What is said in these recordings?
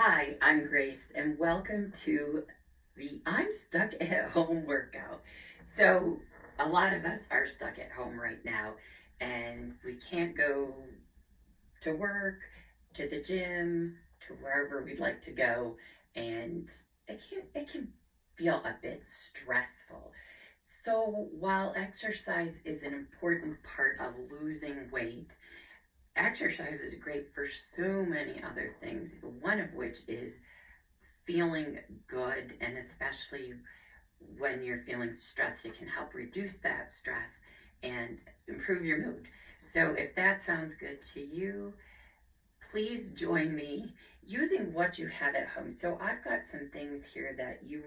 Hi, I'm Grace, and welcome to the I'm Stuck at Home workout. So, a lot of us are stuck at home right now, and we can't go to work, to the gym, to wherever we'd like to go, and it can feel a bit stressful. So, while exercise is an important part of losing weight, exercise is great for so many other things, one of which is feeling good, and especially when you're feeling stressed, it can help reduce that stress and improve your mood. So, if that sounds good to you, please join me using what you have at home. So, I've got some things here that you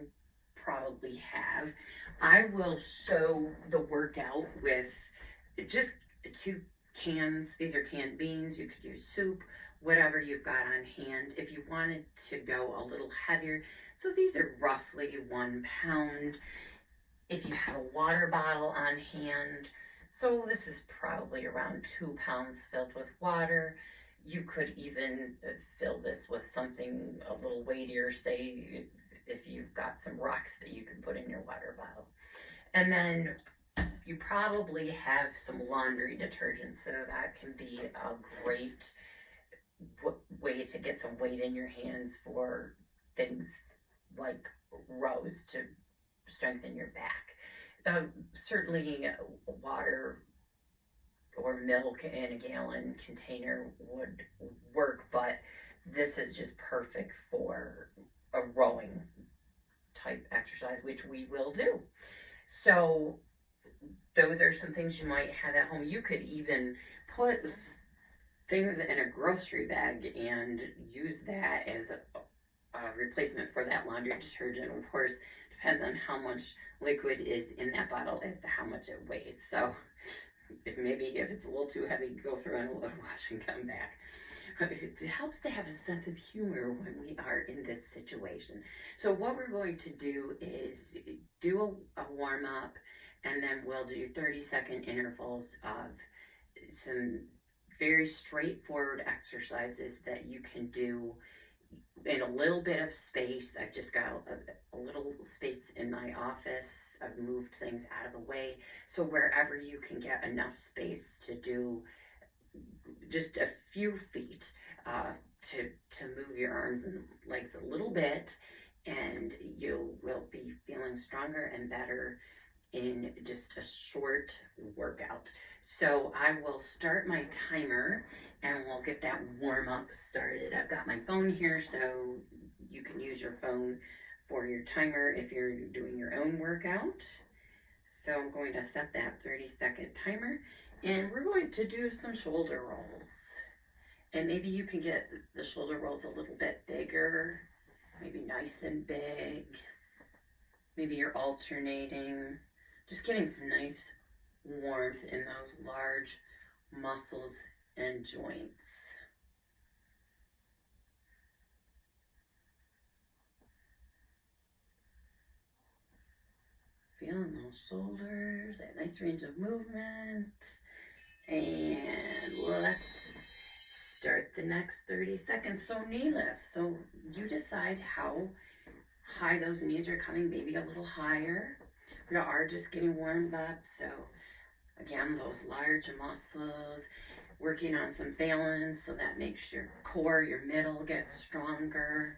probably have. I will show the workout with just two cans. These are canned beans. You could use soup, whatever you've got on hand. If you wanted to go a little heavier, so these are roughly 1 pound. If you have a water bottle on hand, so this is probably around 2 pounds filled with water. You could even fill this with something a little weightier, say if you've got some rocks that you can put in your water bottle. And then you probably have some laundry detergent, so that can be a great way to get some weight in your hands for things like rows to strengthen your back. Certainly, water or milk in a gallon container would work, but this is just perfect for a rowing type exercise, which we will do. So those are some things you might have at home. You could even put things in a grocery bag and use that as a replacement for that laundry detergent. Of course, depends on how much liquid is in that bottle as to how much it weighs. So if it's a little too heavy, go through and let it wash and come back. It helps to have a sense of humor when we are in this situation. So what we're going to do is do a warm up, and then we'll do 30-second intervals of some very straightforward exercises that you can do in a little bit of space. I've just got a little space in my office. I've moved things out of the way. So wherever you can get enough space to do just a few feet to move your arms and legs a little bit, and you will be feeling stronger and better in just a short workout. So I will start my timer and we'll get that warm up started. I've got my phone here, so you can use your phone for your timer if you're doing your own workout. So I'm going to set that 30-second timer, and we're going to do some shoulder rolls. And maybe you can get the shoulder rolls a little bit bigger, maybe nice and big. Maybe you're alternating, just getting some nice warmth in those large muscles and joints. Feeling those shoulders, that nice range of movement. And let's start the next 30 seconds. So knee lifts. So you decide how high those knees are coming, maybe a little higher. We are just getting warmed up. So again, those large muscles, working on some balance, so that makes your core, your middle get stronger.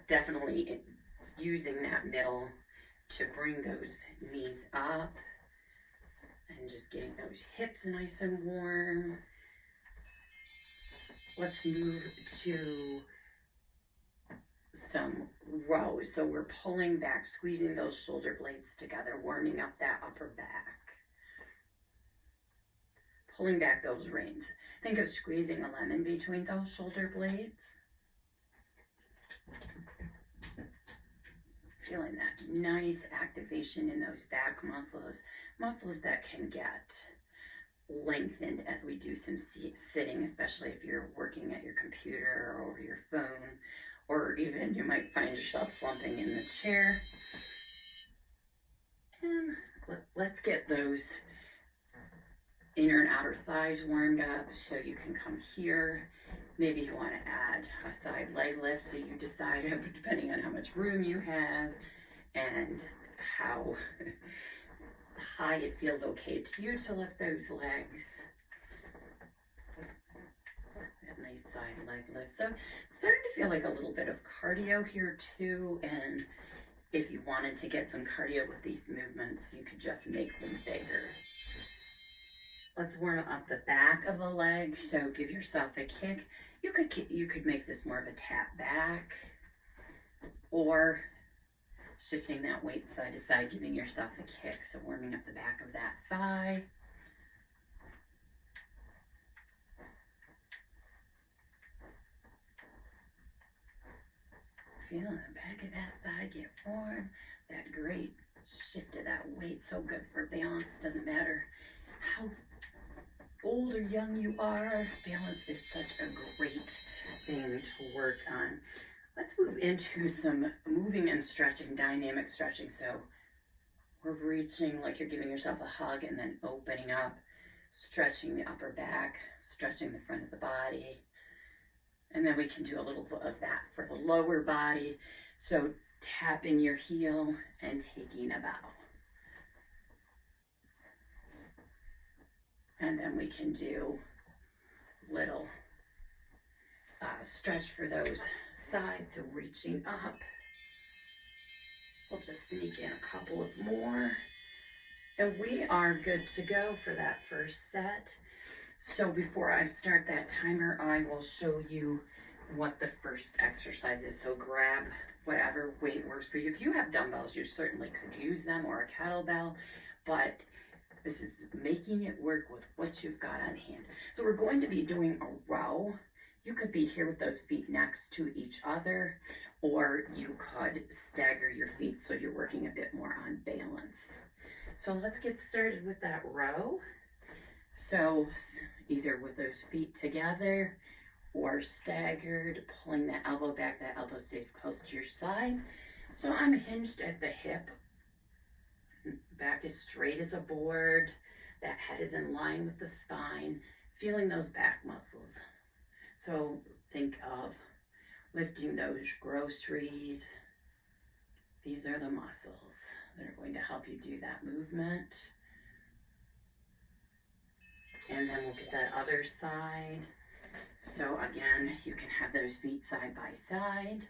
Definitely using that middle to bring those knees up and just getting those hips nice and warm. Let's move to some rows. So we're pulling back, squeezing those shoulder blades together, warming up that upper back. Pulling back those reins. Think of squeezing a lemon between those shoulder blades. Feeling that nice activation in those back muscles that can get lengthened as we do some sitting, especially if you're working at your computer or over your phone, or even you might find yourself slumping in the chair. And let's get those inner and outer thighs warmed up, so you can come here. Maybe you want to add a side leg lift, so you decide, depending on how much room you have and how high it feels okay to you to lift those legs. That nice side leg lift. So starting to feel like a little bit of cardio here too, and if you wanted to get some cardio with these movements, you could just make them bigger. Let's warm up the back of the leg. So give yourself a kick. You could make this more of a tap back, or shifting that weight side to side, giving yourself a kick. So warming up the back of that thigh. Feeling the back of that thigh get warm. That great shift of that weight, so good for balance. Doesn't matter how old or young you are, balance is such a great thing to work on. Let's move into some moving and stretching, dynamic stretching. So we're reaching like you're giving yourself a hug and then opening up, stretching the upper back, stretching the front of the body. And then we can do a little of that for the lower body. So tapping your heel and taking a bow. And then we can do little stretch for those sides, so reaching up. We'll just sneak in a couple of more. And we are good to go for that first set. So before I start that timer, I will show you what the first exercise is. So grab whatever weight works for you. If you have dumbbells, you certainly could use them, or a kettlebell, but this is making it work with what you've got on hand. So we're going to be doing a row. You could be here with those feet next to each other, or you could stagger your feet so you're working a bit more on balance. So let's get started with that row. So either with those feet together or staggered, pulling that elbow back, that elbow stays close to your side. So I'm hinged at the hip. Back is straight as a board. That head is in line with the spine, feeling those back muscles. So think of lifting those groceries. These are the muscles that are going to help you do that movement. And then we'll get that other side. So again, you can have those feet side by side,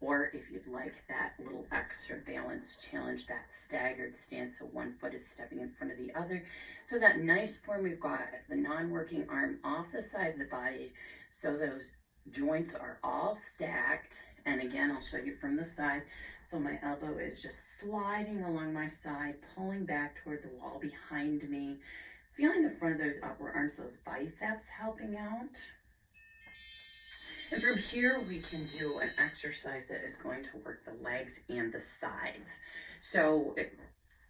or if you'd like that little extra balance challenge, that staggered stance, so one foot is stepping in front of the other. So that nice form, we've got the non-working arm off the side of the body, so those joints are all stacked. And again, I'll show you from the side. So my elbow is just sliding along my side, pulling back toward the wall behind me, feeling the front of those upper arms, those biceps helping out. And from here, we can do an exercise that is going to work the legs and the sides. So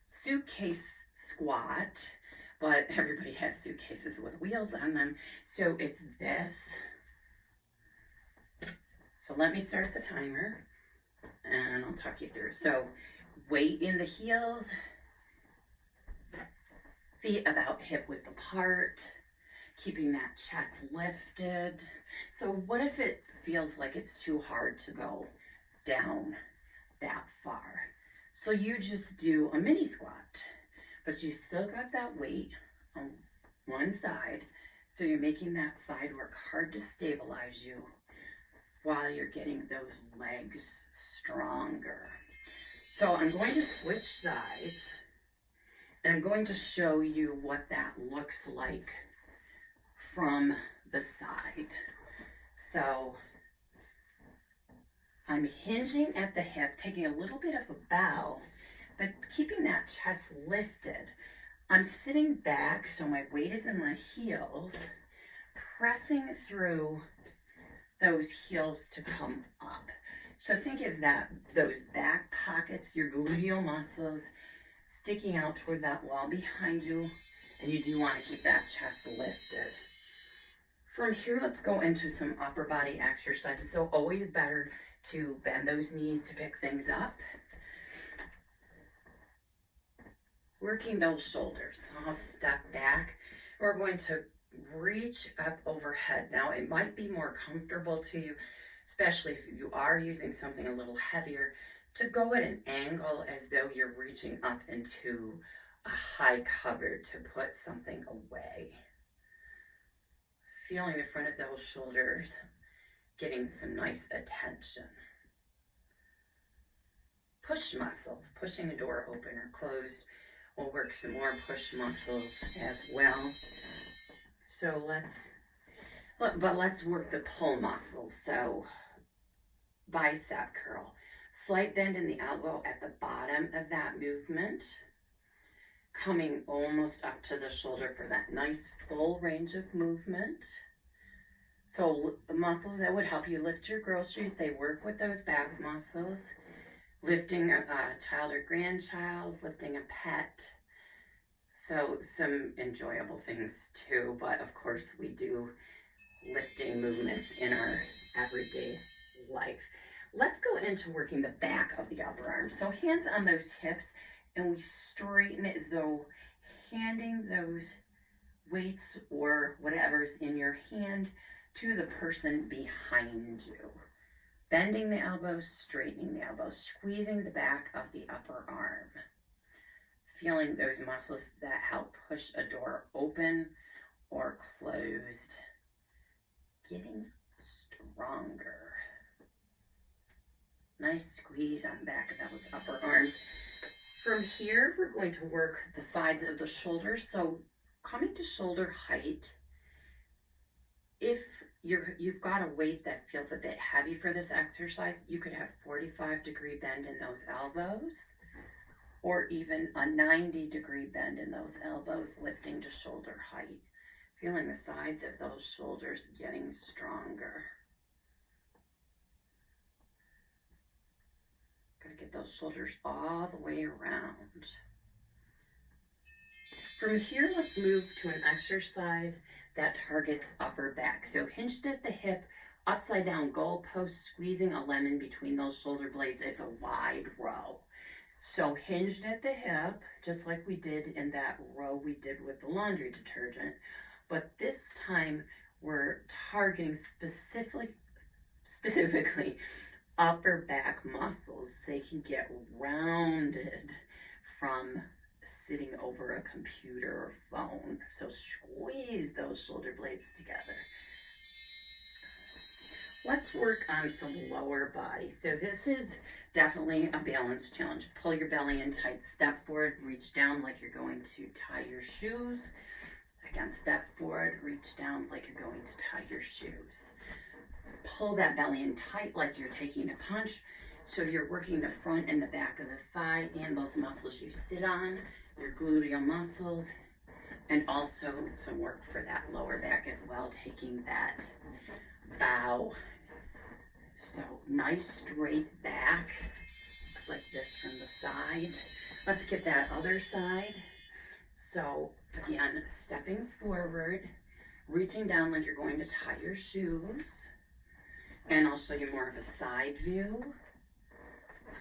suitcase squat, but everybody has suitcases with wheels on them. So it's this. So let me start the timer and I'll talk you through. So weight in the heels, feet about hip width apart, keeping that chest lifted. So what if it feels like it's too hard to go down that far? So you just do a mini squat, but you still got that weight on one side. So you're making that side work hard to stabilize you while you're getting those legs stronger. So I'm going to switch sides and I'm going to show you what that looks like from the side. So I'm hinging at the hip, taking a little bit of a bow, but keeping that chest lifted. I'm sitting back, so my weight is in my heels, pressing through those heels to come up. So think of that, those back pockets, your gluteal muscles sticking out toward that wall behind you, and you do want to keep that chest lifted. From here, let's go into some upper body exercises. So always better to bend those knees to pick things up. Working those shoulders. I'll step back, We're going to reach up overhead. Now, it might be more comfortable to you, especially if you are using something a little heavier, to go at an angle as though you're reaching up into a high cupboard to put something away. Feeling the front of those shoulders getting some nice attention. Push muscles, pushing a door open or closed. We'll work some more push muscles as well. So let's work the pull muscles. So bicep curl. Slight bend in the elbow at the bottom of that movement. Coming almost up to the shoulder for that nice full range of movement. So the muscles that would help you lift your groceries, they work with those back muscles. Lifting a child or grandchild, lifting a pet. So some enjoyable things too, but of course we do lifting movements in our everyday life. Let's go into working the back of the upper arm. So hands on those hips, and we straighten it as though handing those weights or whatever's in your hand to the person behind you. Bending the elbows, straightening the elbows, squeezing the back of the upper arm. Feeling those muscles that help push a door open or closed. Getting stronger. Nice squeeze on the back of those upper arms. From here, we're going to work the sides of the shoulders. So coming to shoulder height, if you've got a weight that feels a bit heavy for this exercise, you could have 45-degree bend in those elbows, or even a 90-degree bend in those elbows, lifting to shoulder height. Feeling the sides of those shoulders getting stronger. Gotta get those shoulders all the way around. From here, let's move to an exercise that targets upper back. So hinged at the hip, upside down goalpost, squeezing a lemon between those shoulder blades. It's a wide row. So hinged at the hip, just like we did in that row we did with the laundry detergent. But this time we're targeting specifically upper back muscles. They can get rounded from sitting over a computer or phone. So squeeze those shoulder blades together. Let's work on some lower body. So this is definitely a balance challenge. Pull your belly in tight, step forward, reach down like you're going to tie your shoes. Again, step forward, reach down like you're going to tie your shoes. Pull that belly in tight like you're taking a punch. So you're working the front and the back of the thigh and those muscles you sit on, your gluteal muscles, and also some work for that lower back as well, taking that bow. So nice straight back, looks like this from the side. Let's get that other side. So again, stepping forward, reaching down like you're going to tie your shoes, and I'll show you more of a side view.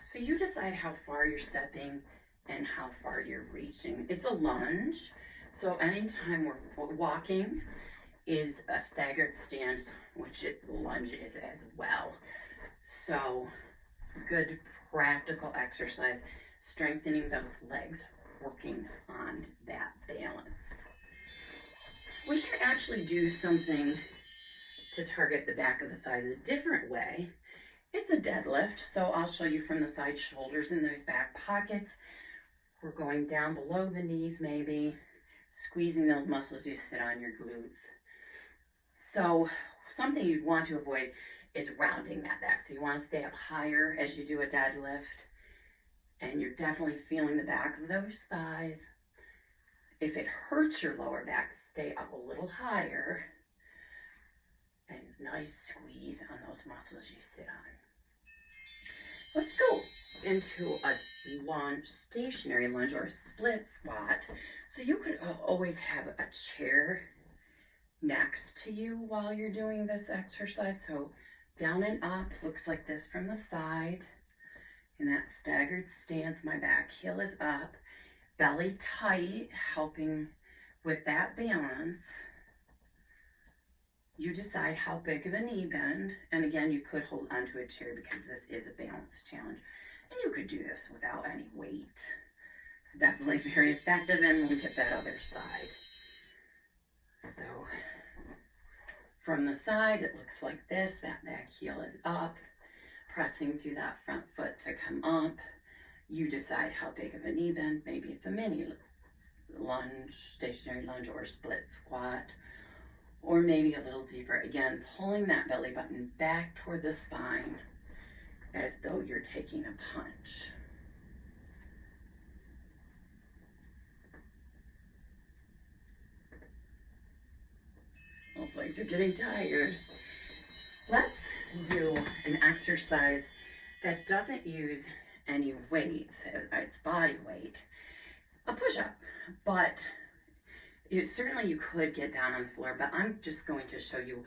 So you decide how far you're stepping and how far you're reaching. It's a lunge, so anytime we're walking is a staggered stance, which lunge is as well. So good practical exercise, strengthening those legs, working on that balance. We can actually do something to target the back of the thighs a different way. It's a deadlift, so I'll show you from the side, shoulders in those back pockets. We're going down below the knees maybe, squeezing those muscles you sit on, your glutes. So something you'd want to avoid is rounding that back. So you want to stay up higher as you do a deadlift, and you're definitely feeling the back of those thighs. If it hurts your lower back, stay up a little higher, and nice squeeze on those muscles you sit on. Let's go into a lunge, stationary lunge, or a split squat. So you could always have a chair next to you while you're doing this exercise. So down and up, looks like this from the side. In that staggered stance, my back heel is up, belly tight, helping With that balance, you decide how big of a knee bend, and again, you could hold onto a chair because this is a balance challenge, and you could do this without any weight. It's definitely very effective, and look at that other side. So from the side, it looks like this. That back heel is up, pressing through that front foot to come up. You decide how big of a knee bend. Maybe it's a mini lunge, stationary lunge, or split squat, or maybe a little deeper. Again, pulling that belly button back toward the spine as though you're taking a punch. Those legs are getting tired. Let's do an exercise that doesn't use any weights as its body weight. A push-up, but certainly you could get down on the floor, but I'm just going to show you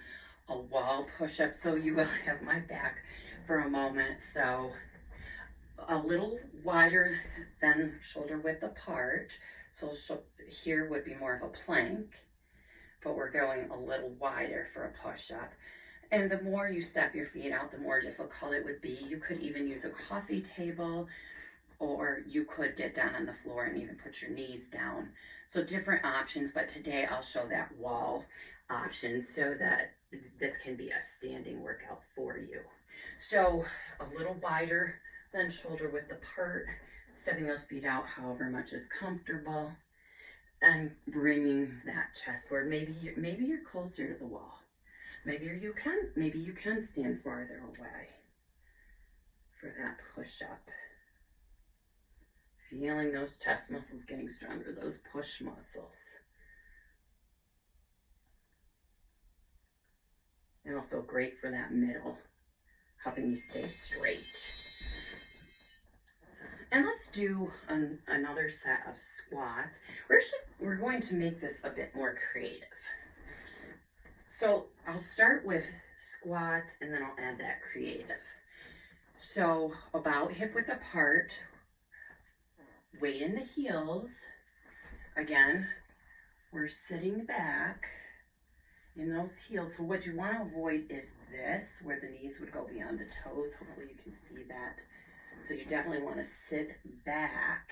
a wall push-up, so you will have my back for a moment. So a little wider than shoulder width apart. So here would be more of a plank, but we're going a little wider for a push-up. And the more you step your feet out, the more difficult it would be. You could even use a coffee table, or you could get down on the floor and even put your knees down. So different options, but today I'll show that wall option so that this can be a standing workout for you. So a little wider than shoulder width apart, stepping those feet out however much is comfortable, and bringing that chest forward. Maybe you're closer to the wall. Maybe you can stand farther away for that push-up. Feeling those chest muscles getting stronger, those push muscles. And also great for that middle, helping you stay straight. And let's do another set of squats. We're going to make this a bit more creative. So I'll start with squats and then I'll add that creative. So about hip width apart, weight in the heels. Again, we're sitting back in those heels. So what you want to avoid is this, where the knees would go beyond the toes. Hopefully you can see that. So you definitely want to sit back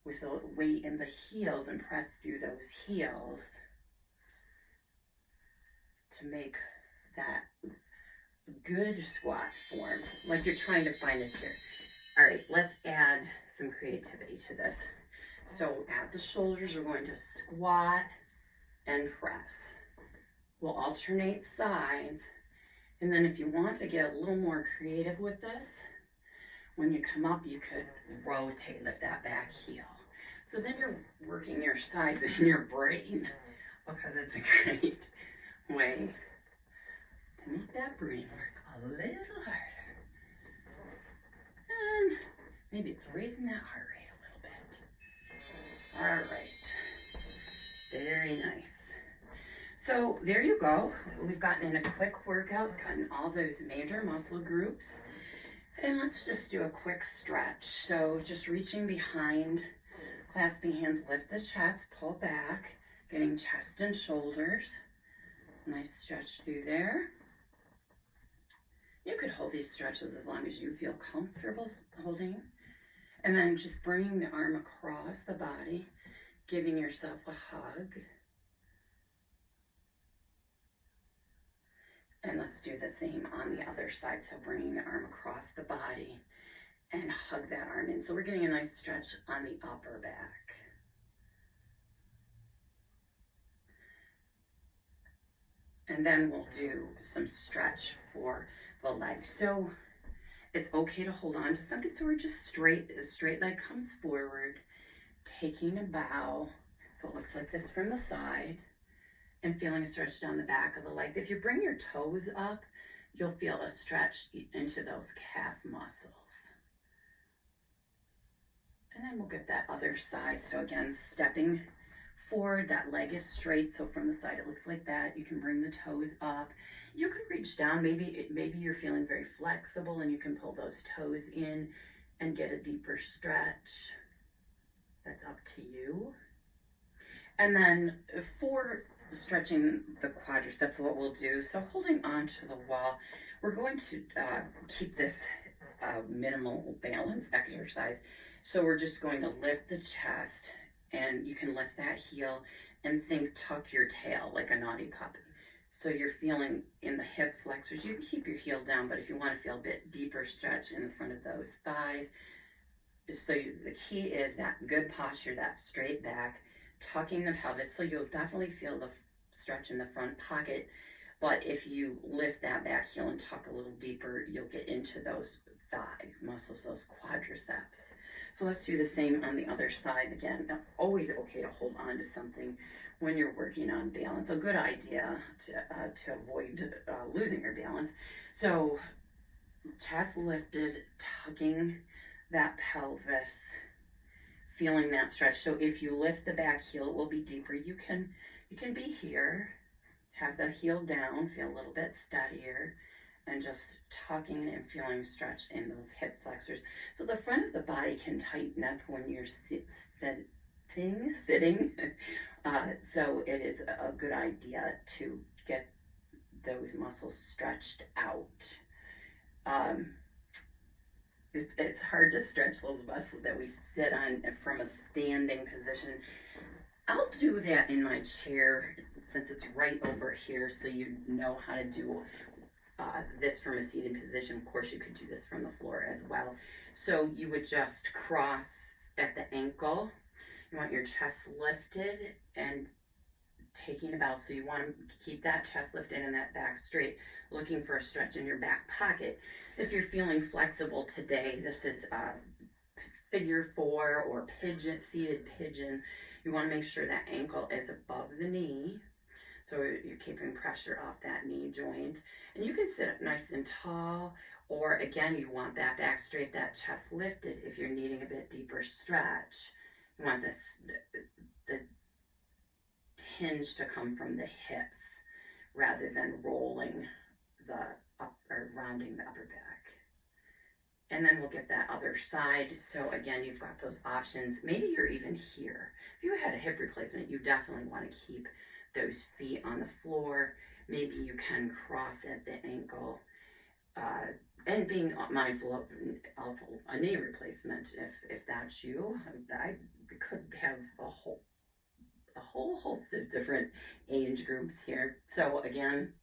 with the weight in the heels and press through those heels to make that good squat form, like you're trying to find a chair. All right, let's add some creativity to this. So at the shoulders, we're going to squat and press. We'll alternate sides. And then if you want to get a little more creative with this, when you come up, you could rotate, lift that back heel. So then you're working your sides in your brain, because it's a great way to make that brain work a little harder. And maybe it's raising that heart rate a little bit. All right, very nice. So there you go. We've gotten in a quick workout, gotten all those major muscle groups. And let's just do a quick stretch. So just reaching behind, clasping hands, lift the chest, pull back, getting chest and shoulders. Nice stretch through there. You could hold these stretches as long as you feel comfortable holding. And then just bringing the arm across the body, giving yourself a hug. And let's do the same on the other side. So bringing the arm across the body and hug that arm in. So we're getting a nice stretch on the upper back. And then we'll do some stretch for the legs. So it's okay to hold on to something. So we're just straight leg comes forward, taking a bow. So it looks like this from the side. And feeling a stretch down the back of the legs. If you bring your toes up, you'll feel a stretch into those calf muscles. And then we'll get that other side. So again, stepping forward, that leg is straight. So from the side, it looks like that. You can bring the toes up. You could reach down. Maybe you're feeling very flexible and you can pull those toes in and get a deeper stretch. That's up to you. And then for stretching the quadriceps, what we'll do, so holding on to the wall, we're going to keep this minimal balance exercise. So we're just going to lift the chest, and you can lift that heel and think tuck your tail like a naughty puppy. So you're feeling in the hip flexors. You can keep your heel down, but if you want to feel a bit deeper stretch in the front of those thighs, the key is that good posture, that straight back, tucking the pelvis. So you'll definitely feel the stretch in the front pocket. But if you lift that back heel and tuck a little deeper, you'll get into those thigh muscles, those quadriceps. So let's do the same on the other side. Again, always okay to hold on to something when you're working on balance. A good idea to avoid losing your balance. So chest lifted, tucking that pelvis, feeling that stretch. So if you lift the back heel, it will be deeper. You can be here, have the heel down, feel a little bit steadier, and just tucking and feeling stretch in those hip flexors. So the front of the body can tighten up when you're sitting. So it is a good idea to get those muscles stretched out. It's hard to stretch those muscles that we sit on from a standing position. I'll do that in my chair since it's right over here, so you know how to do this from a seated position. Of course, you could do this from the floor as well. So you would just cross at the ankle. You want your chest lifted and taking a bow. So you want to keep that chest lifted and that back straight, looking for a stretch in your back pocket. If you're feeling flexible today, this is figure 4 or pigeon, seated pigeon. You want to make sure that ankle is above the knee. So you're keeping pressure off that knee joint. And you can sit up nice and tall, or again, you want that back straight, that chest lifted if you're needing a bit deeper stretch. You want the hinge to come from the hips rather than rolling or rounding the upper back. And then we'll get that other side. So again, you've got those options. Maybe you're even here. If you had a hip replacement, you definitely want to keep those feet on the floor. Maybe you can cross at the ankle, and being mindful of also a knee replacement if that's you. I could have a whole host of different age groups here. So again,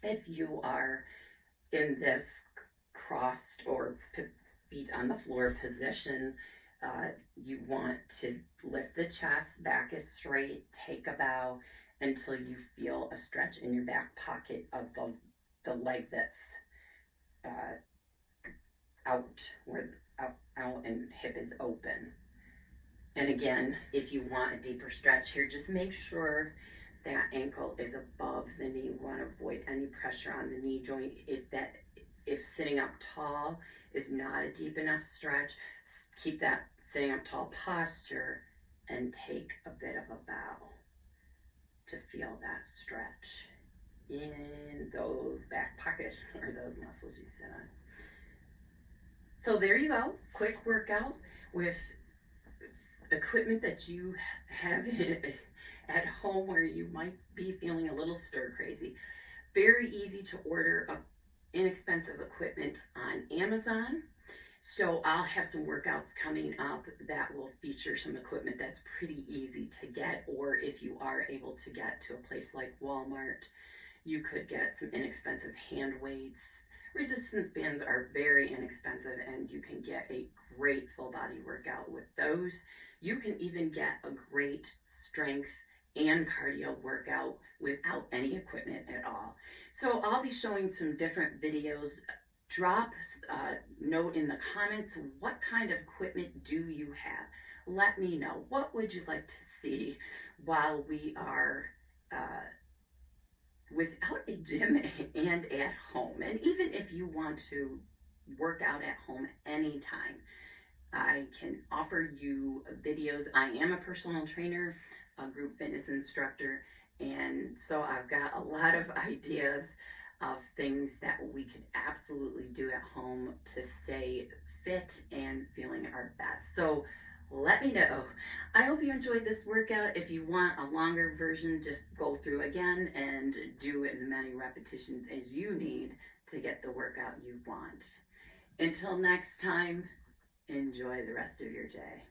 if you are in this crossed or feet on the floor position, you want to lift the chest, back is straight, take a bow until you feel a stretch in your back pocket of the leg that's out and hip is open. And again, if you want a deeper stretch here, just make sure that ankle is above the knee. You want to avoid any pressure on the knee joint. If sitting up tall is not a deep enough stretch, keep that sitting up tall posture and take a bit of a bow to feel that stretch in those back pockets or those muscles you sit on. So there you go, quick workout with equipment that you have at home where you might be feeling a little stir crazy. Very easy to order inexpensive equipment on Amazon. So I'll have some workouts coming up that will feature some equipment that's pretty easy to get, or if you are able to get to a place like Walmart, you could get some inexpensive hand weights. Resistance bands are very inexpensive and you can get a great full body workout with those. You can even get a great strength and cardio workout without any equipment at all. So I'll be showing some different videos. Drop a note in the comments, what kind of equipment do you have? Let me know. What would you like to see while we are without a gym and at home? And even if you want to work out at home anytime, I can offer you videos. I am a personal trainer, a group fitness instructor, and so I've got a lot of ideas of things that we could absolutely do at home to stay fit and feeling our best. So let me know. I hope you enjoyed this workout. If you want a longer version, just go through again and do as many repetitions as you need to get the workout you want. Until next time, enjoy the rest of your day.